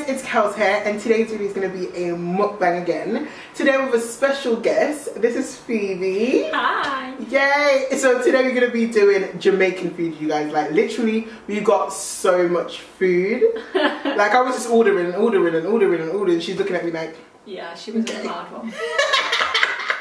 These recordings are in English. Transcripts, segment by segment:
it's Kels here, and today's video is going to be a mukbang again. Today with a special guest. This is Phoebe. Hi. Yay! So today we're going to be doing Jamaican food, you guys. Like literally, we got so much food. Like I was just ordering. She's looking at me like, yeah, she was a hard one.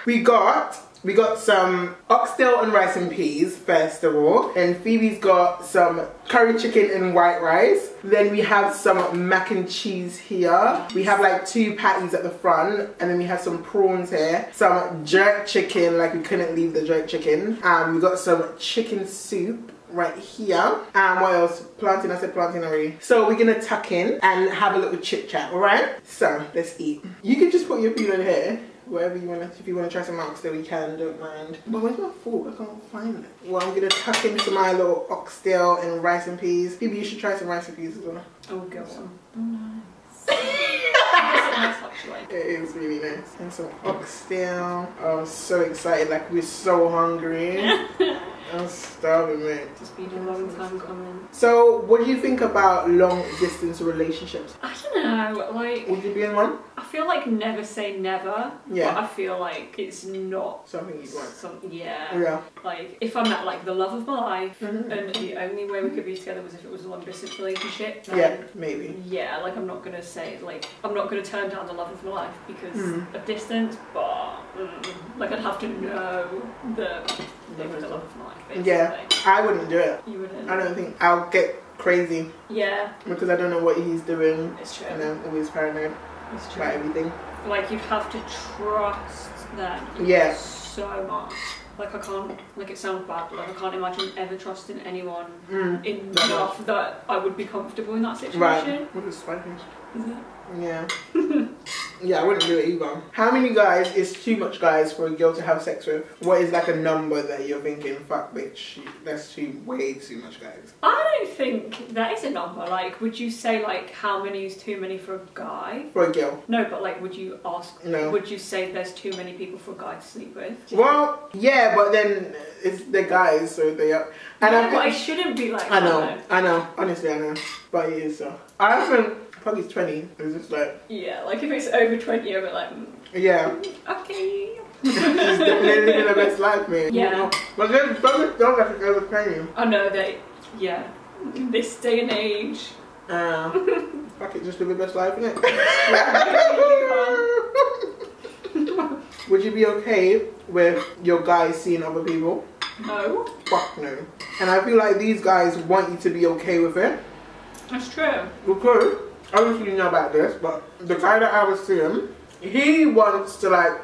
We got some oxtail and rice and peas, first of all. And Phoebe's got some curry chicken and white rice. Then we have some mac and cheese here. We have like 2 patties at the front. And then we have some prawns here. Some jerk chicken, like we couldn't leave the jerk chicken. We got some chicken soup right here. And what else? Plantain, I said plantain already. So we're gonna tuck in and have a little chit chat, alright? So, let's eat. You can just put your food on here. Whatever you want to, if you want to try some oxtail, you can, don't mind. But where's my fork? I can't find it. Well, I'm going to tuck into my little oxtail and rice and peas. Maybe you should try some rice and peas as well. Oh, go on. Oh, nice. It is really nice. And some oxtail. Oh, I'm so excited, like we're so hungry. I'm starving, mate. It's been a long time coming. So, what do you think about long distance relationships? I don't know, like... Would you be in one? I feel like never say never. Yeah. But I feel like it's not... Something you'd want. Yeah. Yeah. Like, if I met like the love of my life, and the only way we could be together was if it was a long distance relationship. Yeah, maybe. Yeah, like I'm not gonna say, like, I'm not gonna turn down the love of my life because of distance, but like I'd have to know that it was the love of my life. Basically. Yeah, I wouldn't do it. You wouldn't? I don't think I'll get crazy. Yeah. Because I don't know what he's doing. It's true. And I'm always paranoid It's true. about everything. Like you'd have to trust them. Yeah. So much. Like I can't, like it sounds bad, but like I can't imagine ever trusting anyone enough that I would be comfortable in that situation. Right. What is spicy? Is it? Yeah. Yeah, I wouldn't do it either. How many guys is too much guys for a girl to have sex with? What is like a number that you're thinking, fuck bitch, that's way too much guys? I don't think that is a number. Like, would you say like how many is too many for a guy? For a girl? No, but like would you ask, no. Would you say there's too many people for a guy to sleep with? Well, yeah, but then they're guys, so they are. And yeah, but it shouldn't be like that. I know, honestly I know. But it is so. I think probably 20. It's just like... Yeah, like if it's over 20, I'm like... Yeah. Okay. She's definitely living the best life, man. Yeah. But then don't have to go with training. I know they... Yeah. This day and age. Fuck it, just live the best life, innit? Would you be okay with your guys seeing other people? No. Fuck no. And I feel like these guys want you to be okay with it. That's true. Because, obviously you know about this, but the guy that I was seeing, he wants to like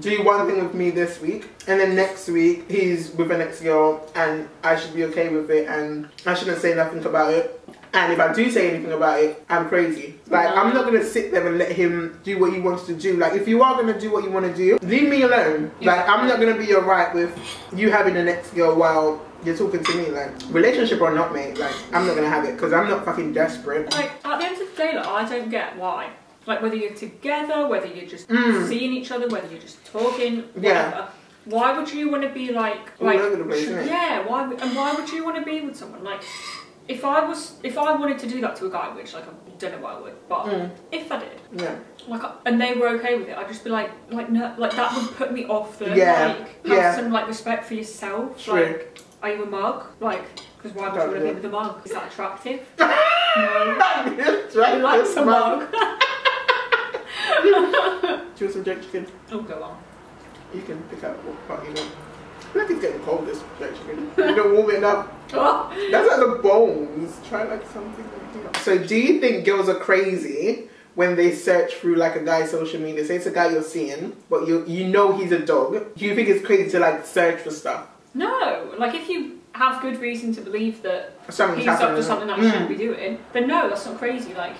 do one thing with me this week, and then next week he's with an ex-girl and I should be okay with it and I shouldn't say nothing about it. And if I do say anything about it, I'm crazy. Like, I'm not going to sit there and let him do what he wants to do. Like, if you are going to do what you want to do, leave me alone. Like, I'm not going to be alright with you having an ex-girl while you're talking to me. Like, relationship or not, mate, like, I'm not going to have it because I'm not fucking desperate. Like, at the end of the day, like, I don't get why. Like, whether you're together, whether you're just seeing each other, whether you're just talking, whatever. Yeah. Why would you want to be like all over the place, isn't it? Yeah, why would you want to be with someone? Like, if I wanted to do that to a guy, which like I don't know why I would, but if I did, yeah, like, and they were okay with it, I'd just be like no, like that would put me off the like have some like respect for yourself. True. Like, are you a mug? Like, because why would you want to be with a mug? Is that attractive? No. You like some mug? Do you want some jerk chicken? Oh, go on. You can pick out what part you want. I feel like it's getting cold, this jerk chicken. You don't warm it enough. That's like the bones. Try like something like that. So do you think girls are crazy when they search through like a guy's social media? Say it's a guy you're seeing, but you know he's a dog. Do you think it's crazy to like search for stuff? No. Like if you have good reason to believe that he's up to something that he shouldn't be doing, then no, that's not crazy. Like,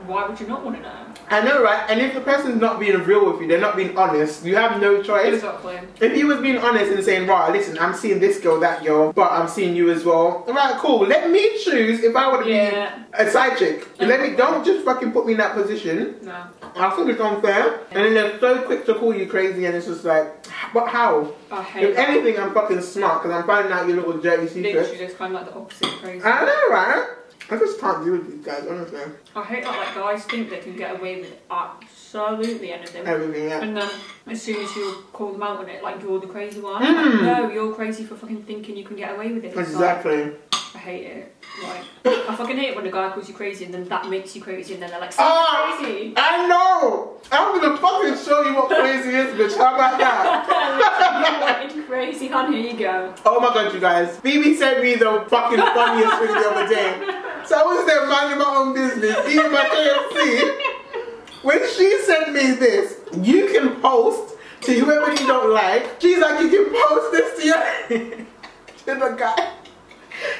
why would you not want to know? I know, right? And if the person's not being real with you, they're not being honest, you have no choice. Exactly. If he was being honest and saying, right, listen, I'm seeing this girl, that girl, but I'm seeing you as well. Alright, cool. Let me choose if I want to be a side chick. Don't just fucking put me in that position. No. I think it's unfair. And then they're so quick to call you crazy and it's just like, but how? I hate if anything, I'm fucking smart because I'm finding out your little dirty secrets. Literally, it's kind of like the opposite of crazy. I know, right? I just can't deal with these guys, honestly. I hate that like guys think they can get away with absolutely anything. Everything, yeah. And then as soon as you call them out on it, like you're the crazy one. Like, no, you're crazy for fucking thinking you can get away with it. It's exactly. Like, I hate it. Like, I fucking hate it when a guy calls you crazy and then that makes you crazy and then they're like, crazy. I know! I'm gonna fucking show you what crazy is, bitch. How about that? You wanted crazy, hon, here you go. Oh my god, you guys. Phoebe sent me the fucking funniest thing the other day. So I was there minding my own business, eating my KFC. When she sent me this, you can post to whoever you don't like. She's like, you can post this to your to the guy.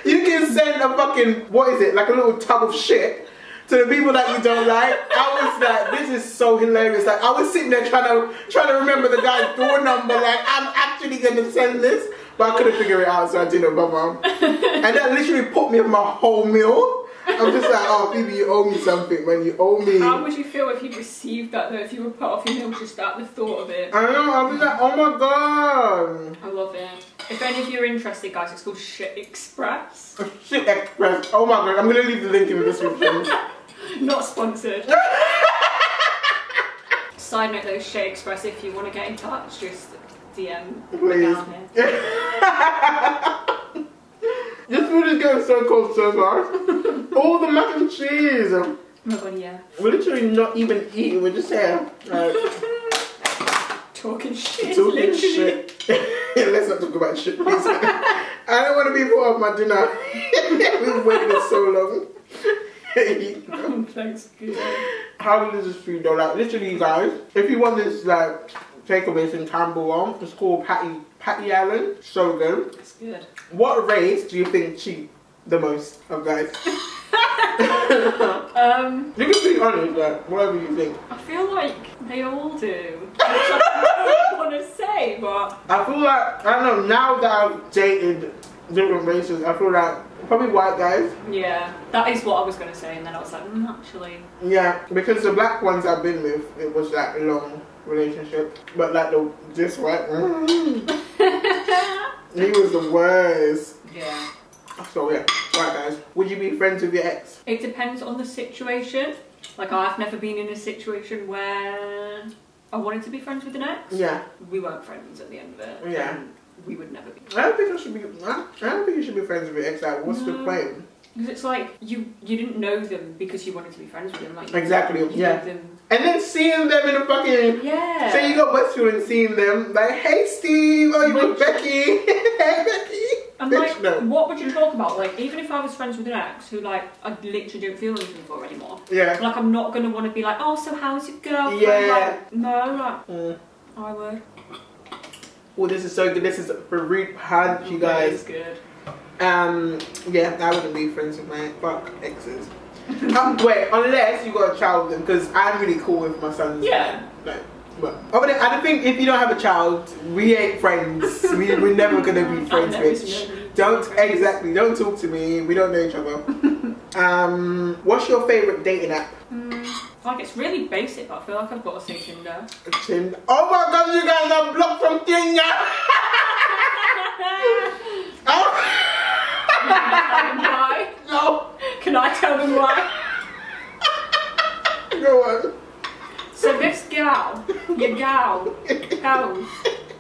You can send a fucking, what is it, like a little tub of shit to the people that you don't like. I was like, this is so hilarious. Like, I was sitting there trying to remember the guy's door number. Like, I'm actually gonna send this, but I couldn't figure it out, so I didn't bother. And that literally put me off my whole meal. I'm just like, oh, Phoebe, you owe me something, man. You owe me. How would you feel if you'd received that though? If you were put off your meal just at the thought of it? I know. I'll be like, oh my god. I love it. If any of you are interested, guys, it's called Shit Express. Shit Express. Oh my god. I'm gonna leave the link in the description. Not sponsored. Side note though, Shit Express. If you want to get in touch, just DM. Please. Down here. This food is getting so cold so fast. All the mac and cheese. Oh my god, yeah. We're literally not even eating, we're just here. Talking shit. Talking shit. Let's not talk about shit, please. I don't want to be put off my dinner. We've waited so long. Thanks, good. How good is this food though? Like, literally, guys, if you want this, like, takeaways in Camberwell, it's called Patty Allen. So good. It's good. What race do you think cheat the most of guys? You can be honest, like, whatever you think. I feel like they all do. Which I don't want to say, but I feel like, I don't know, now that I've dated different races, I feel like probably white guys. Yeah, that is what I was going to say, and then I was like, actually. Yeah, because the black ones I've been with, it was like a long relationship, but like this white one, he was the worst. Yeah. So yeah, right guys, would you be friends with your ex? It depends on the situation. Like, I've never been in a situation where I wanted to be friends with an ex. Yeah. We weren't friends at the end of it. Yeah. We would never be. I don't think you should be friends with your ex. Like, what's the point? Because it's like you didn't know them because you wanted to be friends with them. Like, exactly. You Yeah. them. And then seeing them in a fucking Say you got Westfield and seeing them like, hey Steve, oh you with Becky, hey Becky. And like, what would you talk about? Like, even if I was friends with an ex who, like, I literally don't feel anything for anymore. Yeah. Like, I'm not gonna want to be like, oh, so how's it going? Yeah. Like, no, like, I would. Oh, this is so good. This is a fruit punch, you guys. It's good. Yeah, I wouldn't be friends with my exes. Wait, unless you got a child with them, because I'm really cool with my sons. Yeah. Like, but I think if you don't have a child, we ain't friends. We're never gonna be friends, bitch. Don't talk to me. We don't know each other. What's your favorite dating app? Like, it's really basic, but I feel like I've got to say Tinder. Tinder. Oh my god, you guys are blocked from Tinder. Oh. Why? No. Can I tell them why? Go on. So this gal, your gal,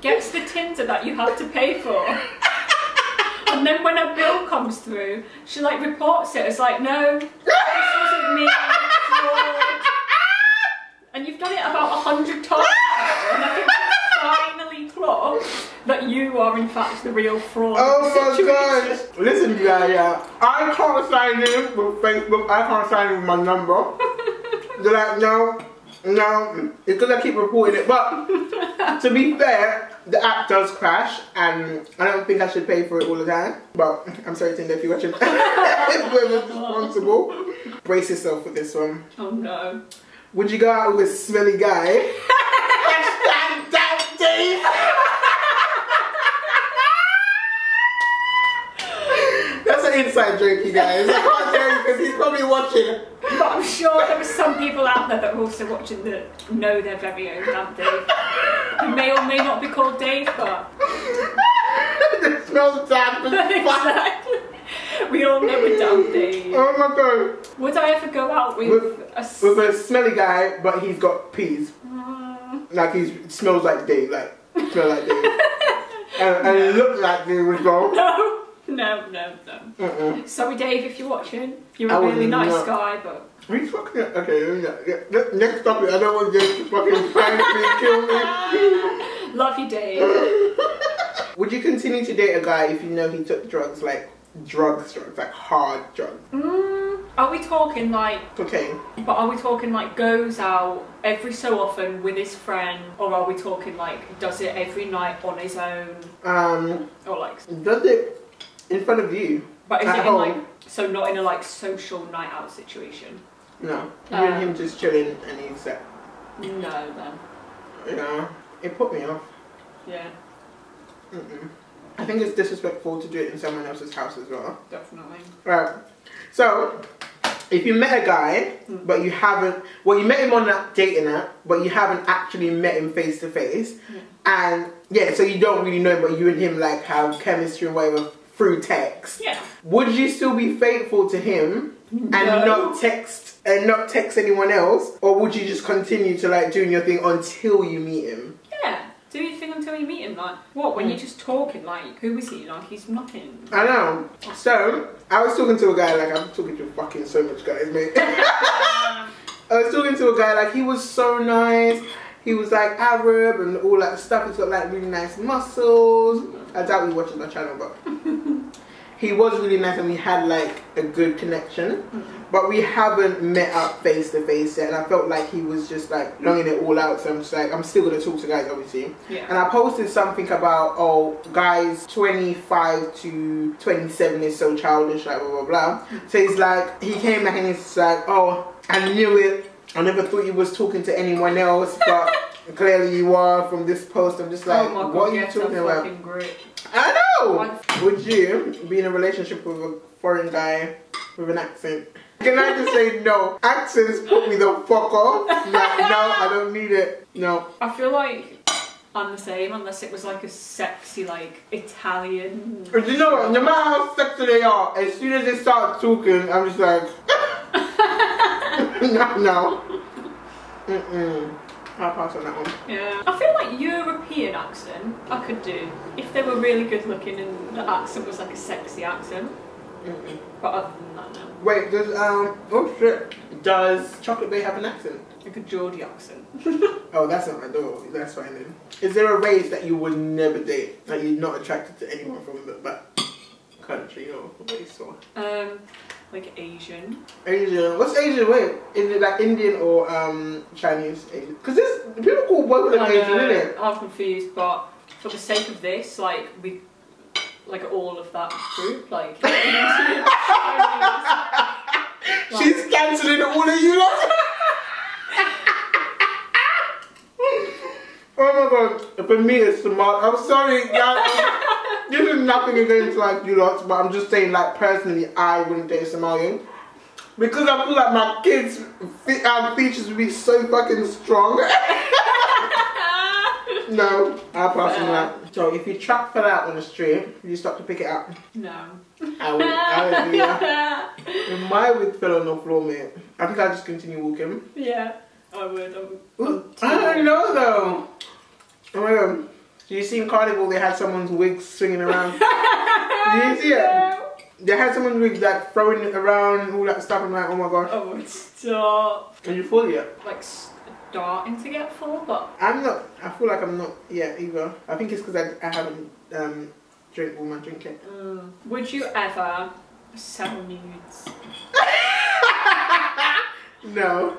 gets the Tinder that you have to pay for. And then when a bill comes through, she like reports it. It's like, no, this wasn't me, fraud. And you've done it about 100 times now, and I think you finally clocked that you are in fact the real fraud. Oh my gosh. Listen, yeah. I can't sign in with Facebook. I can't sign in with my number. They're like, no, it's because I keep reporting it. But to be fair, the app does crash, and I don't think I should pay for it all the time. But I'm sorry, Tinder, if you're watching. Whoever's responsible, brace yourself for this one. Oh no. Would you go out with a smelly guy? Hashtag doubt Dave. That's an inside joke, you guys. I can't tell you because he's probably watching. But I'm sure there are some people out there that are also watching that know their very own damn Dave. Who may or may not be called Dave, but... It smells damn. Exactly. We all know a damn Dave. Oh my god. Would I ever go out with a smelly guy, but he's got peas? Like he smells like Dave, like smell like Dave, and it looks like Dave as well. No. Sorry, Dave, if you're watching. You're a really nice guy, but. He's fucking okay. Next topic. I don't want Dave to fucking prank me, kill me. Love you, Dave. Would you continue to date a guy if you know he took drugs, like drugs, like hard drugs? Are we talking like cocaine? But are we talking like goes out every so often with his friend, or are we talking like does it every night on his own? Or like does it in front of you? But is it in like so not in a like social night out situation? No, you and him just chilling and he's like. No, then. Yeah, it put me off. Yeah. I think it's disrespectful to do it in someone else's house as well. Definitely. Right. So, if you met a guy, but you haven't, well, you met him on that dating app, but you haven't actually met him face to face, and yeah, so you don't really know, but you and him like have chemistry and whatever through text. Yeah. Would you still be faithful to him and not text anyone else, or would you just continue to like doing your thing until you meet him? Yeah. Do your thing until you meet him, like, what, when you're just talking, like, who is he? Like, he's nothing. I know. So, I was talking to a guy, like, I'm talking to fucking so much guys, mate. I was talking to a guy, like, he was so nice. He was, like, Arab and all that stuff. He's got, like, really nice muscles. I doubt he watches my channel, but he was really nice and we had, like, a good connection. But we haven't met up face to face yet, and I felt like he was just like longing it all out. So I'm just like, I'm still gonna talk to guys, obviously. Yeah. And I posted something about, oh, guys 25 to 27 is so childish, like blah blah blah. So he's like, he came back and he's like, oh, I knew it. I never thought you was talking to anyone else, but clearly you are from this post. I'm just like, oh my God, what are you talking about? I know. What? Would you be in a relationship with a foreign guy with an accent? Can I just say no? Accents put me the fuck off. Like, no, I don't need it. No. I feel like I'm the same unless it was like a sexy, like, Italian. Do you know what? No matter how sexy they are, as soon as they start talking, I'm just like, no. I'll pass on that one. Yeah. I feel like European accent I could do if they were really good looking and the accent was like a sexy accent. But other than that, no. Wait, does oh shit, does Chocolate Bay have an accent? Like a Geordie accent. Oh, that's not my door. That's fine then. Is there a race that you would never date? Like you're not attracted to anyone from that country or race or? Like Asian. Asian. What's Asian? Wait, is it like Indian or Chinese Asian? Because there's people call both of them Asian, isn't it? I'm confused, but for the sake of this, like we. Like all of that group, like Indian, Chinese, she's cancelling all of you lot. Oh my God, for me it's smart. I'm sorry, guys. This is nothing against like you lot, but I'm just saying like personally I wouldn't date a Somalian. Because I feel like my kids' features would be so fucking strong. No, I'll pass on that. So if you trap fell out on the street, will you stop to pick it up? No. I would do that. If my wig fell on the floor, mate, I think I'll just continue walking. Yeah, I would. I don't know though. Oh my God. Do you see in Carnival they had someone's wig swinging around? Do you see it? They had someone's wig like throwing it around, all that stuff. I'm like, oh my gosh. Oh, stop. Are you full yet? Like starting to get full, but I'm not. I feel like I'm not yet either. I think it's because I haven't drank all my drink yet. Would you ever sell nudes? No.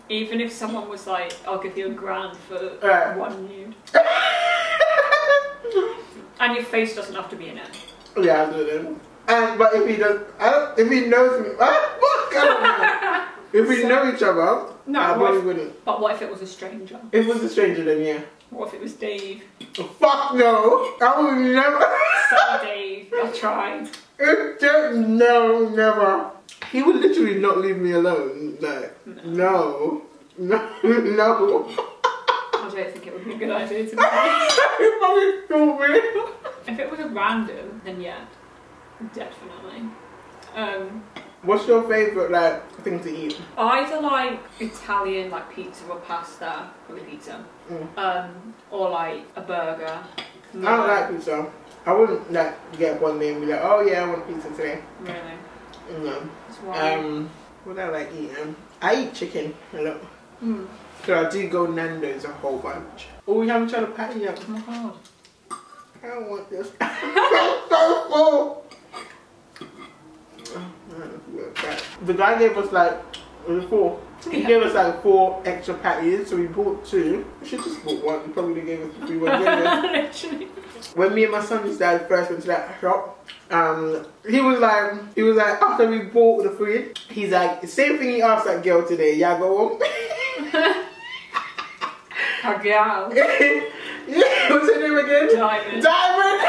Even if someone was like, I'll give you $1,000 for one nude. And your face doesn't have to be in it. Yeah, I'll do it then. But if he does, if he knows me, if we know each other, no, I probably wouldn't. But what if it was a stranger? If it was a stranger, then yeah. What if it was Dave? Fuck no! I would never. Sorry, Dave. I tried. No, never. He would literally not leave me alone. Like, no. I don't think it would be a good idea to be. He probably told me. If it was a random, then yeah, definitely. What's your favourite like thing to eat? Either like Italian, like pizza or pasta, probably pizza, or like a burger. I don't like pizza. I wouldn't like get one day and be like, oh yeah, I want pizza today. Really? No. That's why. What do I like eating? I eat chicken a lot. So I do go Nando's a whole bunch. Oh, we haven't tried a patty yet. Oh my god. I don't want this. I'm so full. The guy gave us like, it was 4. He gave us like 4 extra patties, so we bought 2. We should just bought 1. He probably gave us 3 ones anyway. Literally. When me and my son's dad first went to that shop, he was like, after we bought the food, he's like, same thing he asked that girl today. Yeah, go home. A girl. Yeah, what's her name again? Diamond. Diamond.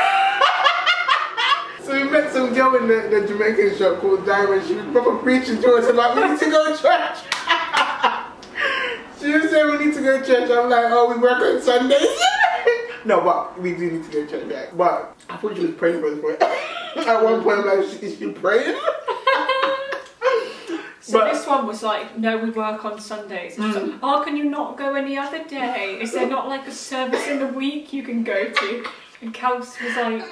So we met some girl in the Jamaican shop called Diamond. She was proper preaching to us about we need to go to church. She was saying we need to go to church. I'm like, oh, we work on Sundays. No, but we do need to go to church, right? But I thought she was praying for us for it. At one point, I'm like, is she praying? So this one was like, no, we work on Sundays. And she's like, oh, can you not go any other day? Is there not like a service in the week you can go to? And Kelsz was like,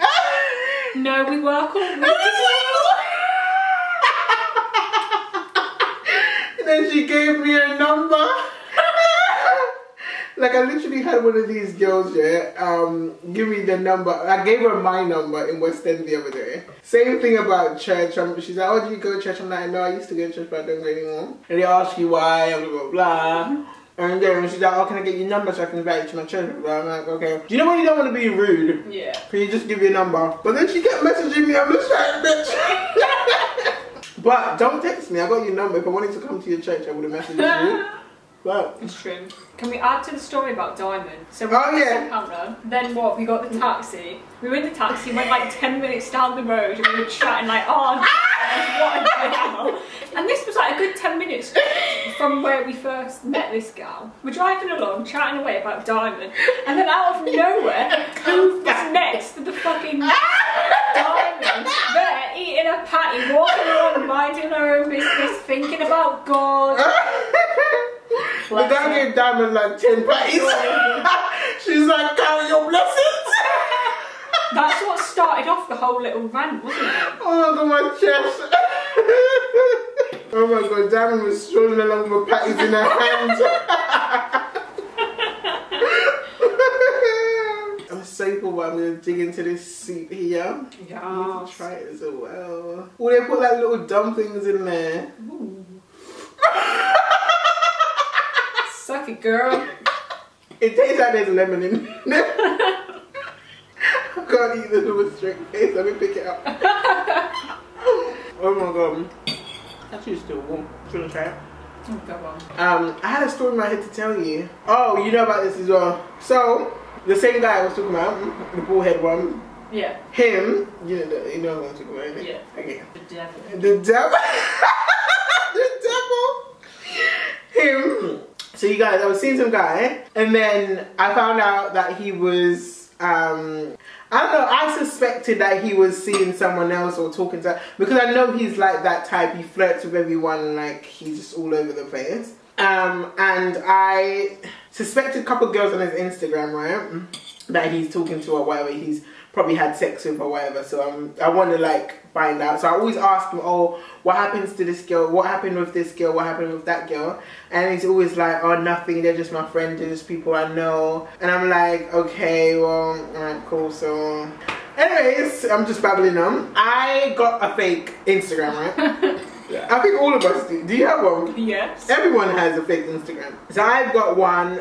no, we work all week. And then she gave me a number. Like I literally had one of these girls, yeah, give me the number. I gave her my number in West End the other day. Same thing about church. She's like, oh, do you go to church? I'm like, no, I used to go to church, but I don't go anymore. And they ask you why, blah, blah, blah. And then she's like, oh, can I get your number so I can invite you to my church? I'm like, okay. Do you know when you don't want to be rude? Yeah. Can you just give your number? But then she kept messaging me, I'm just like, bitch. But don't text me, I got your number. If I wanted to come to your church, I would have messaged you. But it's true. Can we add to the story about Diamond? So we got the counter, then what? We got the taxi. We were in the taxi, went like 10 minutes down the road, and we were chatting like, oh, what a gal. And this was like a good 10 minutes from where we first met this gal. We're driving along, chatting away about Diamond, and then out of nowhere, who was next to the fucking Diamond? There, eating a patty, walking along, minding her own business, thinking about God. The guy gave Diamond like 10 patties. She's like, carry your blessings. That's what started off the whole little rant, wasn't it? Oh my god, my chest. Oh my god, Diamond was strolling along with patties in her hands. I'm so cool, but I'm going to dig into this soup here. Yeah. I need to try it as well. Oh, they put like little dumplings in there. Ooh. Suck it, girl. It tastes like there's lemon in it. I can't eat this with a straight face. Let me pick it up. Oh my god. Actually, it's still warm. Do you want to try it? Oh, go on. I had a story in my head to tell you. Oh, you know about this as well. So, the same guy I was talking about, the bullhead one. Yeah. Him, you know what I'm talking about, isn't it? Yeah. Okay. The devil. The devil. The devil. Him. So you guys, I was seeing some guy, and then I found out that he was, I don't know, I suspected that he was seeing someone else or talking to, because I know he's like that type, he flirts with everyone, like he's just all over the place. And I suspected a couple of girls on his Instagram, right, that he's talking to or whatever, he's probably had sex with or whatever, so I want to like find out. So I always ask him, oh, what happens to this girl, what happened with this girl, what happened with that girl, and he's always like, oh, nothing, they're just my friends, they're just people I know. And I'm like, okay, well, alright, cool. So anyways, I'm just babbling on. I got a fake Instagram, right? Yeah. I think all of us do. Do you have one? Yes. Everyone has a fake Instagram. So I've got one,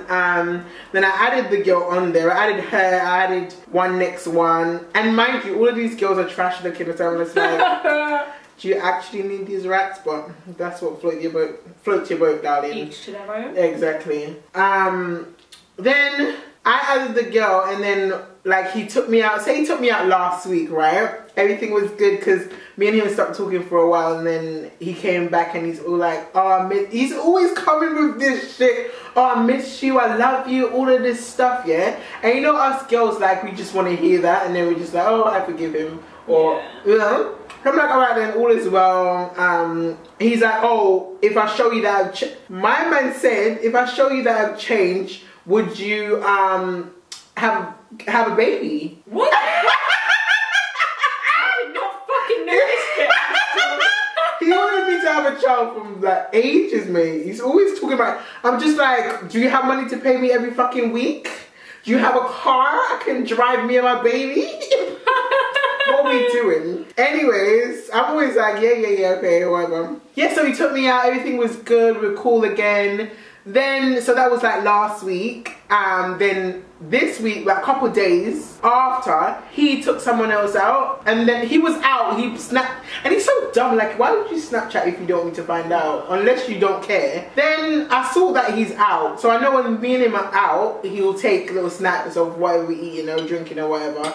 then I added the girl on there. I added her, I added one next one. And mind you, all of these girls are trash looking, so I'm just like, do you actually need these rats? But that's what floats your boat, darling. Each to their own. Exactly. Then I added the girl, and then like he took me out. Say he took me out last week, right? Everything was good because me and him stopped talking for a while, and then he came back and he's all like, oh, he's always coming with this shit. Oh, I miss you, I love you, all of this stuff, yeah? And you know us girls, like, we just want to hear that, and then we're just like, oh, I forgive him. Or, you know? I'm like, alright then, all is well. He's like, oh, if I show you that my man said, if I show you that I've changed, would you have a baby? What? I did not fucking notice it. He wanted me to have a child from like ages, mate. He's always talking about. I'm just like, do you have money to pay me every fucking week? Do you have a car I can drive me and my baby? What are we doing? Anyways, I'm always like, yeah, okay, whatever. Yeah, so he took me out. Everything was good. We're cool again. Then, so that was like last week. Then this week, like a couple days after, he took someone else out. And then he was out, he snapped. And he's so dumb, like, why would you Snapchat if you don't want me to find out? Unless you don't care. Then I saw that he's out. So I know when me and him are out, he'll take little snaps of whatever we eating or drinking or whatever.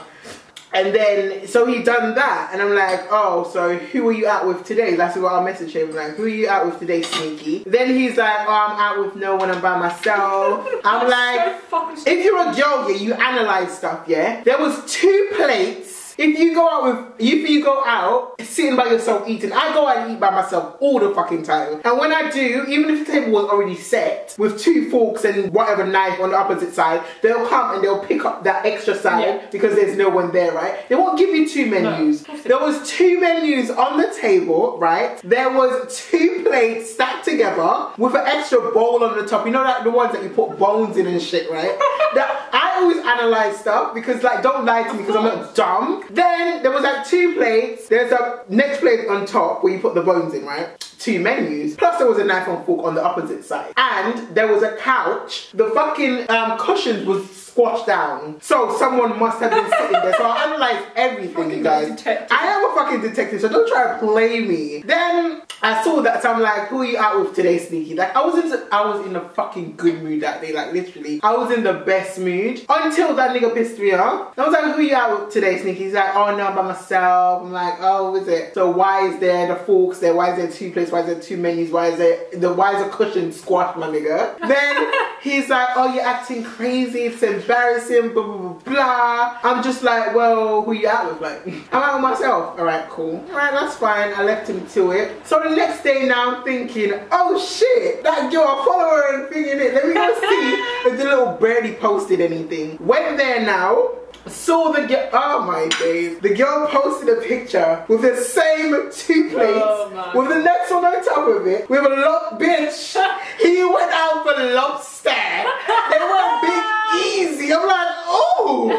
And then, so he done that, and I'm like, oh, so who are you out with today? That's what I'll message him, like, who are you out with today, sneaky? Then he's like, oh, I'm out with no one, I'm by myself. I'm like, if you're a girl, yeah, you analyze stuff, yeah? There was 2 plates. If you go out sitting by yourself eating, I go out and eat by myself all the fucking time. And when I do, even if the table was already set with 2 forks and whatever knife on the opposite side, they'll come and they'll pick up that extra side because there's no one there, right? They won't give you 2 menus. No, there was 2 menus on the table, right? There was 2 plates stacked together with an extra bowl on the top. You know, like the ones that you put bones in and shit, right? That I always analyze stuff because, like, don't lie to me because I'm not dumb. Then there was like 2 plates. There's a next plate on top where you put the bones in, right? 2 menus. Plus there was a knife and fork on the opposite side. And there was a couch. The fucking cushions was squashed down. So someone must have been sitting there. So I analyzed everything, you guys. I am a fucking detective, so don't try to play me. Then I saw that, so I'm like, who are you out with today, sneaky? Like, I was in a fucking good mood that day, like literally. I was in the best mood until that nigga pissed me off. I was like, who are you out with today, sneaky? He's like, oh no, I'm by myself. I'm like, oh, is it? So why is there the forks there? Why is there 2 plates? Why is there 2 menus? Why is a cushion squashed, my nigga? Then he's like, oh, you're acting crazy, it's embarrassing, blah, blah, blah, blah. I'm just like, well, who you out with? Like, I'm out with myself. Alright, cool. Alright, that's fine. I left him to it. So the next day now I'm thinking, oh shit, that girl, I follow her and thinking it. Let me go see if the little birdie posted anything. Went there now. Saw the girl, oh my days. The girl posted a picture with the same 2 plates, with the next one on top of it, with a bitch. He went out for lobster. They were big easy. I'm like, oh,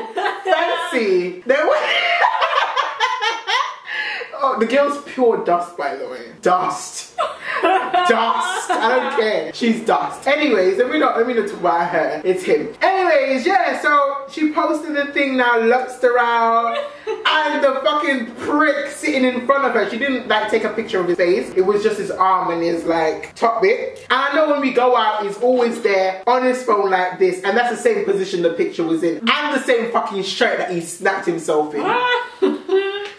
fancy. They were. Oh, the girl's pure dust, by the way. Dust. Dust. I don't care. She's dust. Anyways, let me not talk about her. It's him. Anyways, yeah, so she posted the thing now, lobster out, and the fucking prick sitting in front of her. She didn't like take a picture of his face. It was just his arm and his like top bit. And I know when we go out, he's always there on his phone like this, and that's the same position the picture was in, and the same fucking shirt that he snapped himself in.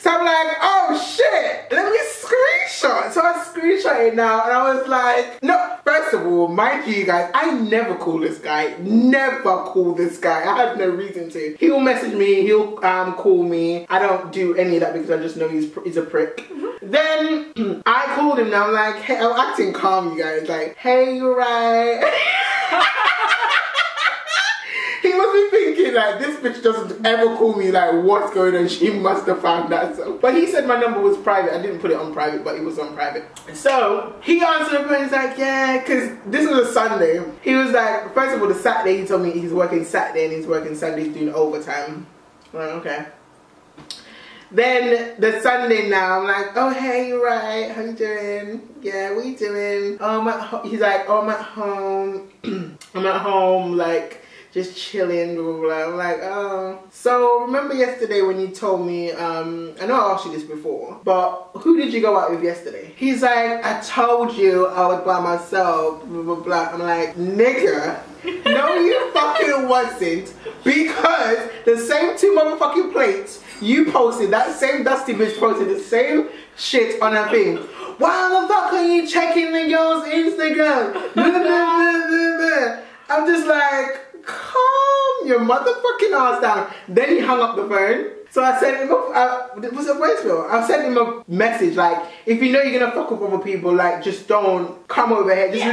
So I'm like, oh shit, let me screenshot. So I screenshot it now and I was like, no, first of all, mind you guys, I never call this guy. Never call this guy. I have no reason to. He'll message me, he'll call me. I don't do any of that because I just know he's a prick. Then I called him now, I'm like, hey, I'm acting calm, you guys. Like, hey, you right? He must be thinking like, this bitch doesn't ever call me, like what's going on, she must have found that. So, but he said my number was private. I didn't put it on private, but it was on private. So he answered the phone, he's like, yeah, because this was a Sunday. He was like, first of all, the Saturday he told me he's working Saturday and he's working Sundays doing overtime. I'm like, okay. Then the Sunday now, I'm like, oh hey, you right? How you doing? Yeah, what you doing? Oh, I'm at home. He's like, oh, I'm at home. I'm at home, like just chilling, blah, blah, blah. I'm like, oh. So remember yesterday when you told me, I know I asked you this before, but who did you go out with yesterday? He's like, I told you I was by myself, blah, blah, blah. I'm like, nigga, no you fucking wasn't, because the same 2 motherfucking plates you posted, that same dusty bitch posted the same shit on her thing. Why the fuck are you checking the girl's Instagram? Blah, blah, blah, blah, blah. I'm just like, calm your motherfucking ass down. Then he hung up the phone. So I sent him it was a voicemail. I sent him a message like, if you know you're gonna fuck with other people, like just don't come over here. Just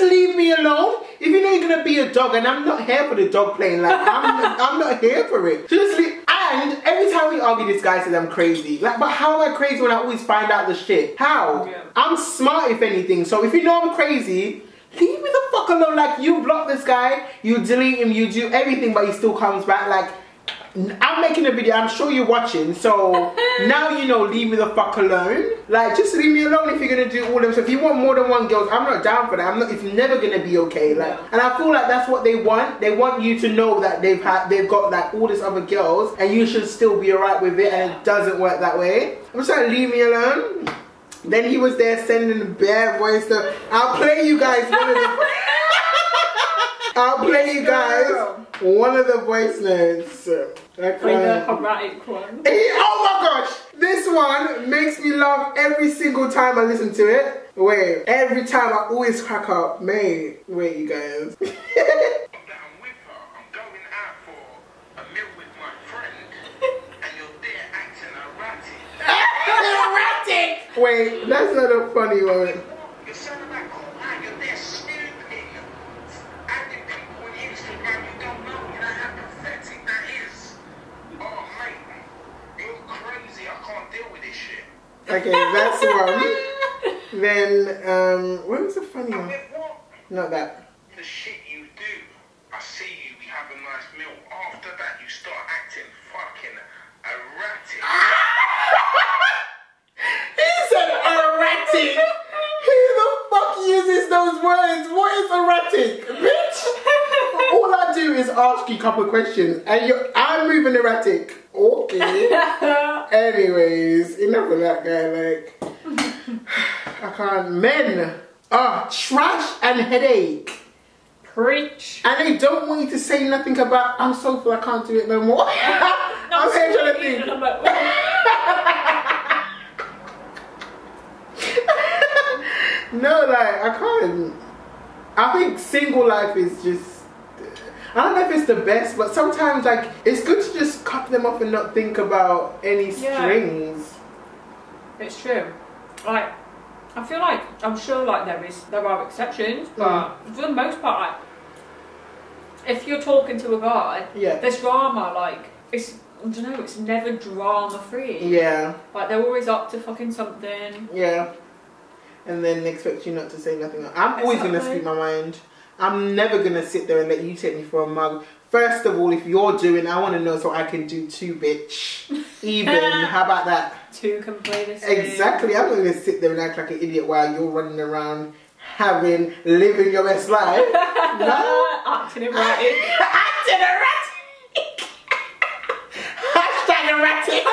leave me alone. If you know you're gonna be a dog, and I'm not here for the dog playing, like I'm not here for it. Just leave. And every time we argue, this guy says I'm crazy. Like, but how am I crazy when I always find out the shit? How? Yeah. I'm smart if anything. So if you know I'm crazy, leave me the fuck alone. Like, you block this guy, you delete him, you do everything, but he still comes back. Like, I'm making a video, I'm sure you're watching, so now you know, leave me the fuck alone. Like, just leave me alone if you're gonna do all them. So if you want more than one girl, I'm not down for that. It's never gonna be okay. Like, and I feel like that's what they want. They want you to know that they've got like all these other girls, and you should still be alright with it. And it doesn't work that way. I'm just like, leave me alone. Then he was there sending the bare voice stuff. I'll play you guys one of the. I'll play you guys one of the voice notes. Play the erratic one. Oh my gosh! This one makes me laugh every single time I listen to it. Wait, every time I always crack up. Mate, wait you guys. I'm going out for a meal with my friend, and you're there acting erratic. Erratic! Wait, that's not a funny one. You're sounding like you're there snooping, adding people on Instagram you don't know. You know how pathetic that is. Oh mate, you're crazy. I can't deal with this shit. Okay, that's one. Then, what was the funny one? Not that. The shit you do. I see you, we have a nice meal. After that, you start acting fucking erratic. He said erratic. Who the fuck uses those words? What is erratic, bitch? All I do is ask you a couple of questions, and I'm moving erratic. Okay. Anyways, enough of that guy. Like, I can't. Men are trash and headache. Preach. And they don't want you to say nothing about, I'm so full, I can't do it no more. I'm here trying to think. No, like, I can't. I think single life is just, I don't know if it's the best, but sometimes, like, it's good to just cut them off and not think about any strings. It's true. Like, I feel like, I'm sure like there are exceptions, but for the most part, like, if you're talking to a guy, there's drama, like, it's, I don't know, it's never drama free. Yeah. Like, they're always up to fucking something. Yeah. And then expect you not to say nothing. I'm always going to speak my mind. I'm never going to sit there and let you take me for a mug. First of all, if you're doing, I want to know so I can do too, bitch. Even. How about that? Two can play the same. Exactly. I'm not going to sit there and act like an idiot while you're running around living your best life. No. Acting erratic. Acting erratic. Hashtag erratic.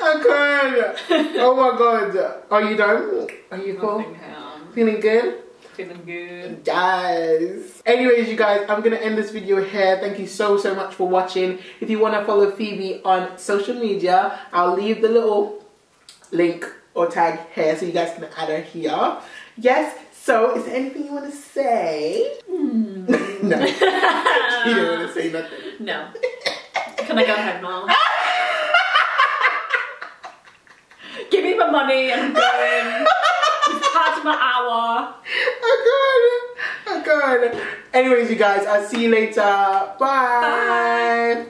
I can't. Oh my god. Are you done? Are you cool? Feeling good? Feeling good. Guys. Anyways, you guys, I'm going to end this video here. Thank you so much for watching. If you want to follow Phoebe on social media, I'll leave the little link or tag here so you guys can add her here. Yes. So, is there anything you want to say? No. You don't want to say nothing. No. Can I go home now? Give me my money and I'm going. You've had my hour. I got it. Anyways, you guys, I'll see you later. Bye. Bye.